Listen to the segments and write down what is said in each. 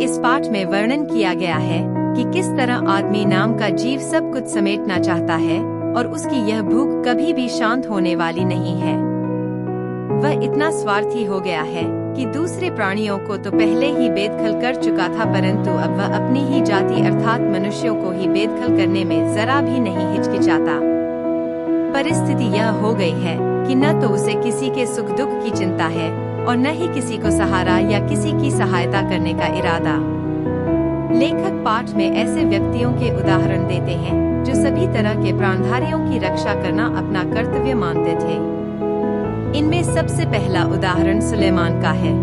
इस पाठ में वर्णन किया गया है कि किस तरह आदमी नाम का जीव सब कुछ समेटना चाहता है और उसकी यह भूख कभी भी शांत होने वाली नहीं है। वह इतना स्वार्थी हो गया है कि दूसरे प्राणियों को तो पहले ही बेदखल कर चुका था, परंतु अब वह अपनी ही जाति अर्थात मनुष्यों को ही बेदखल करने में जरा भी नहीं हिचकिचाता। परिस्थिति यह हो गई है कि न तो उसे किसी के सुख दुख की चिंता है और न ही किसी को सहारा या किसी की सहायता करने का इरादा। लेखक पाठ में ऐसे व्यक्तियों के उदाहरण देते हैं जो सभी तरह के प्राणधारियों की रक्षा करना अपना कर्तव्य मानते थे। इनमें सबसे पहला उदाहरण सुलेमान का है।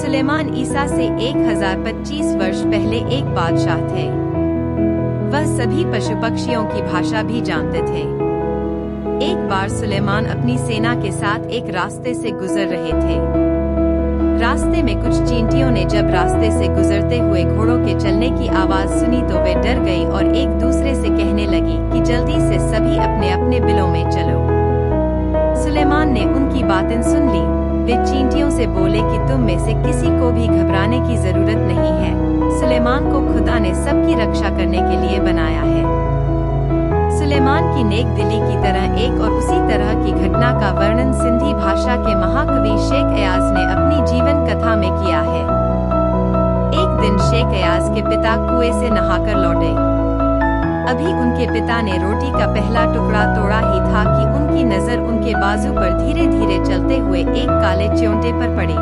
सुलेमान ईसा से 1025 वर्ष पहले एक बादशाह थे। वह सभी पशु पक्षियों की भाषा भी जानते थे। एक बार सुलेमान अपनी सेना के साथ एक रास्ते से गुजर रहे थे। रास्ते में कुछ चींटियों ने जब रास्ते से गुजरते हुए घोड़ों के चलने की आवाज सुनी तो वे डर गई और एक दूसरे से कहने लगी कि जल्दी से सभी अपने अपने बिलों में चलो। सुलेमान ने उनकी बातें सुन ली। वे चींटियों से बोले कि तुम में से किसी को भी घबराने की जरूरत नहीं है। सुलेमान को खुदा ने सबकी रक्षा करने के लिए बनाया है। सुलेमान की नेक दिली की तरह एक और उसी तरह की घटना का वर्णन सिंधी भाषा के महाकवि शेख अयाज ने अपनी जीवन कथा में किया है। एक दिन शेख अयाज के पिता कुएं से नहाकर लौटे। अभी उनके पिता ने रोटी का पहला टुकड़ा तोड़ा ही था कि उनकी नजर उनके बाजू पर धीरे धीरे चलते हुए एक काले च्योंटे पर पड़ी।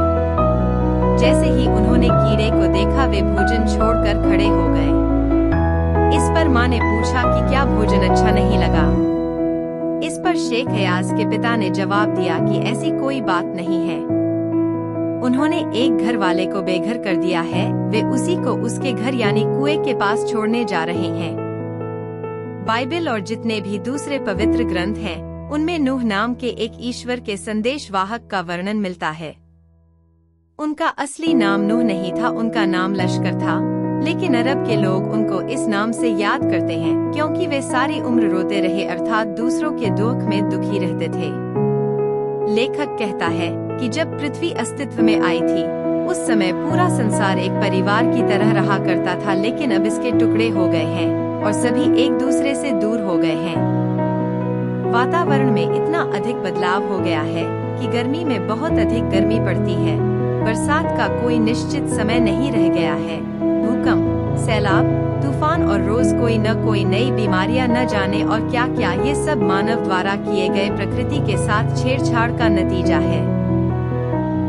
जैसे ही उन्होंने कीड़े को देखा वे भोजन छोड़कर खड़े हो गए। इस पर माँ ने पूछा कि क्या भोजन अच्छा नहीं लगा। इस पर शेख अयाज के पिता ने जवाब दिया कि ऐसी कोई बात नहीं है। उन्होंने एक घर वाले को बेघर कर दिया है, वे उसी को उसके घर यानी कुएं के पास छोड़ने जा रहे हैं। बाइबल और जितने भी दूसरे पवित्र ग्रंथ हैं, उनमें नूह नाम के एक ईश्वर के संदेशवाहक का वर्णन मिलता है। उनका असली नाम नूह नहीं था, उनका नाम लश्कर था, लेकिन अरब के लोग उनको इस नाम से याद करते हैं क्योंकि वे सारी उम्र रोते रहे अर्थात दूसरों के दुख में दुखी रहते थे। लेखक कहता है कि जब पृथ्वी अस्तित्व में आई थी उस समय पूरा संसार एक परिवार की तरह रहा करता था, लेकिन अब इसके टुकड़े हो गए हैं और सभी एक दूसरे से दूर हो गए हैं। वातावरण में इतना अधिक बदलाव हो गया है कि गर्मी में बहुत अधिक गर्मी पड़ती है, बरसात का कोई निश्चित समय नहीं रह गया है। भूकंप, सैलाब, तूफान और रोज कोई नई बीमारियां न जाने और क्या क्या, ये सब मानव द्वारा किए गए प्रकृति के साथ छेड़छाड़ का नतीजा है।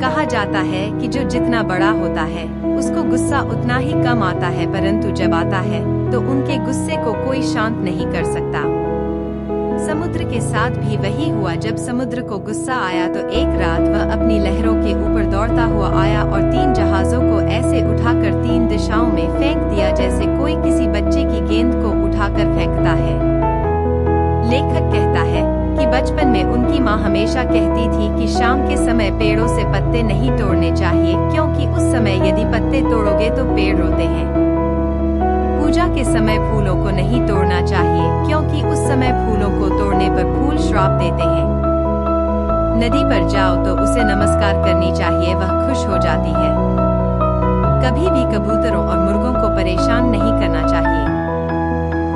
कहा जाता है कि जो जितना बड़ा होता है उसको गुस्सा उतना ही कम आता है, परंतु जब आता है तो उनके गुस्से को कोई शांत नहीं कर सकता। समुद्र के साथ भी वही हुआ। जब समुद्र को गुस्सा आया तो एक रात वह अपनी लहरों के ऊपर दौड़ता हुआ आया और 3 जहाजों को ऐसे उठाकर 3 दिशाओं में फेंक दिया जैसे कोई किसी बच्चे की गेंद को उठाकर फेंकता है। लेखक कहता है कि बचपन में उनकी माँ हमेशा कहती थी कि शाम के समय पेड़ों से पत्ते नहीं तोड़ने चाहिए, क्योंकि उस समय यदि पत्ते तोड़ोगे तो पेड़ रोते हैं। पूजा के समय फूलों को नहीं तोड़ना चाहिए, क्योंकि उस समय फूलों को तोड़ने पर फूल श्राप देते हैं। नदी पर जाओ तो उसे नमस्कार करनी चाहिए, वह खुश हो जाती है। कभी भी कबूतरों और मुर्गों को परेशान नहीं करना चाहिए।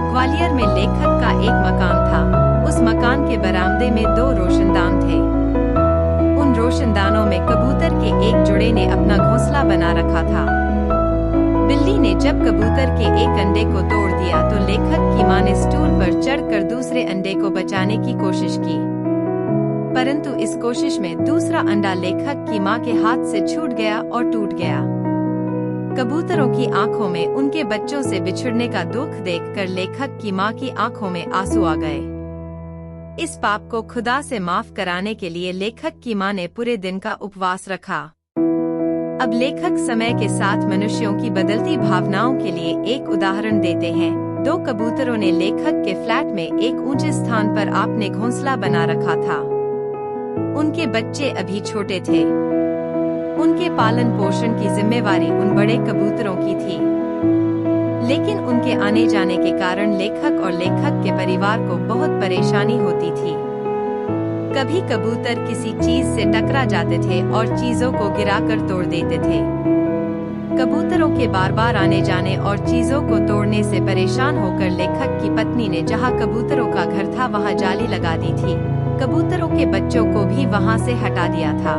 ग्वालियर में लेखक का एक मकान था। उस मकान के बरामदे में 2 रोशनदान थे। उन रोशनदानों में कबूतर के एक जोड़े ने अपना घोंसला बना रखा था। बिल्ली ने जब कबूतर के एक अंडे को तोड़ दिया तो लेखक की मां ने स्टूल पर चढ़कर दूसरे अंडे को बचाने की कोशिश की, परंतु इस कोशिश में दूसरा अंडा लेखक की मां के हाथ से छूट गया और टूट गया। कबूतरों की आंखों में उनके बच्चों से बिछुड़ने का दुख देखकर लेखक की मां की आंखों में आंसू आ गए। इस पाप को खुदा से माफ कराने के लिए लेखक की मां ने पूरे दिन का उपवास रखा। अब लेखक समय के साथ मनुष्यों की बदलती भावनाओं के लिए एक उदाहरण देते हैं। 2 कबूतरों ने लेखक के फ्लैट में एक ऊंचे स्थान पर अपने घोंसला बना रखा था। उनके बच्चे अभी छोटे थे। उनके पालन पोषण की जिम्मेवारी उन बड़े कबूतरों की थी, लेकिन उनके आने जाने के कारण लेखक और लेखक के परिवार को बहुत परेशानी होती थी। कभी कबूतर किसी चीज से टकरा जाते थे और चीजों को गिराकर तोड़ देते थे। कबूतरों के बार बार आने जाने और चीजों को तोड़ने से परेशान होकर लेखक की पत्नी ने जहां कबूतरों का घर था वहां जाली लगा दी थी। कबूतरों के बच्चों को भी वहां से हटा दिया था।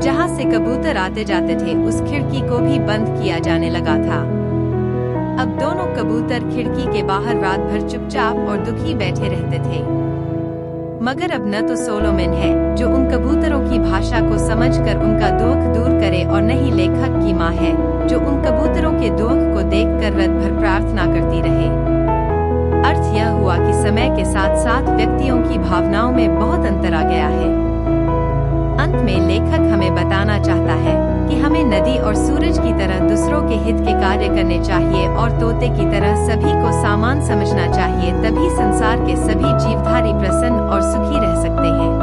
जहां से कबूतर आते जाते थे उस खिड़की को भी बंद किया जाने लगा था। अब दोनों कबूतर खिड़की के बाहर रात भर चुपचाप और दुखी बैठे रहते थे। मगर अब न तो सोलोमन है जो उन कबूतरों की भाषा को समझकर उनका दुख दूर करे और न ही लेखक की माँ है जो उन कबूतरों के दुख को देखकर रात भर प्रार्थना करती रहे। अर्थ यह हुआ कि समय के साथ साथ व्यक्तियों की भावनाओं में बहुत अंतर आ गया है। अंत में लेखक हमें बताना चाहता है कि हमें नदी और सूरज की तरह दूसरों के हित के कार्य करने चाहिए और तोते की तरह सभी को समान समझना चाहिए, तभी संसार के सभी जीवधारी प्रसन्न और सुखी रह सकते हैं।